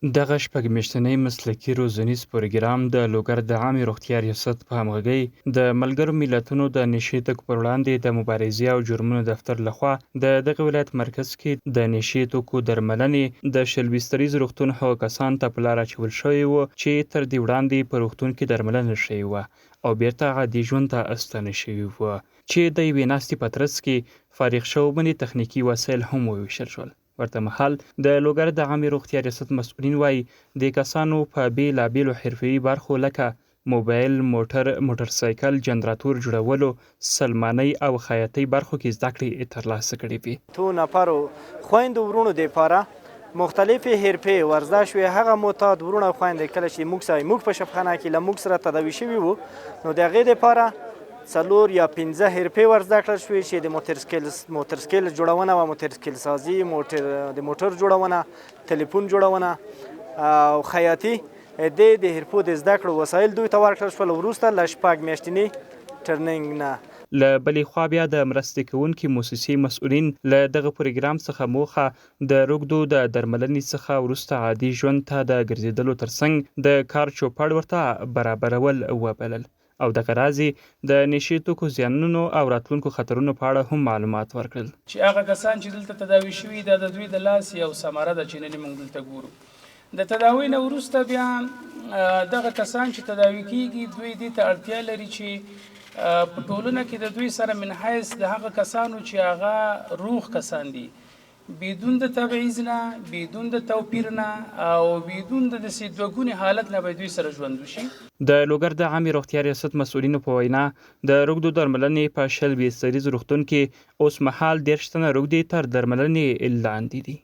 دغه شپږ میاشتنی مسلکي روزنیز پروګرام د لوګر د عامې روغتیا ریاست په همغږۍ د ملګرو ملتونو د نشې توکو پر وړاندې د مبارزې او جرمونو دفتر لخوا د دغه ولایت مرکز کې د نشې توکو درملنې د شلبستریز روغتون هغو کسانو ته په لار اچول شوی و چې تر دې وړاندې په روغتون کې درملنه شوې وه او بیرته عادي ژوند ته ستانه شوي وو چې د یوې ناستې په ترڅ کې فارغ شوو باندې تخنیکي وسایل هم وویشل شول. ورته مهال د لوګر د عامې روغتیا ریاست مسؤلین وایي د کسانو په بیلابیلو حرفوي برخو لکه موبایل، موټر سایکل، جنراتور جوړولو، سلمانۍ او خیاطۍ برخو کې زده کړې ترلاسه کړې وي. تو نفرو خویندو ورونو دپاره مختلفې حرفې ورزده شوې. هغه معتاد ورونه او خویندې کله چې موږ په شفخانه کې له موږ سره تداوي شوي وو نو د هغې دپاره 4 یا 15 حرفې ورزده کړل شوې چې د موټر سکیل جوړونه و، موټر سکیل سازي، د موټر جوړونه، تلیفون جوړونه او خیاطي. د حرفو د زده کړو وسایل دوی ته ورکړل شول وروسته له 6 میاشتني ټرنینګ نه. له بلې خوا بیا د مرستې کوونکې مؤسسې مسؤلین له دغه پروګرام څخه موخه د روږدو د درملنې څخه وروسته عادي ژوند ته د ګرځېدلو ترڅنګ د کار چوپړ ورته برابرول وبلل او دغه راز د نشې توکو زیانونو او راتلونکو خطرونو په اړه هم معلومات ورکړل. چې هغه کسان چې دلته تداوي شوي دا د دوی د لاس یو ثمره ده چې نن موږ دلته ګورو. د تداوي نه وروسته بیا دغه کسان چې تداوي کیږي دوی دې ته اړتیا لري چې په ټولنه کې د دوی سره من حیث د هغه کسانو چې هغه روغ کسان دي بدون د تبعیض نه، بدون د توپیر نه او بدون د داسې دوګونې حالت نه به دوی سره ژوند وشي. د لوګر د عامې روغتیا ریاست مسؤلینو په وینا د روږدو درملنې په شلبستریز روغتون کې اوس مهال 10 تنه روږدي تر درملنې لاندې دي.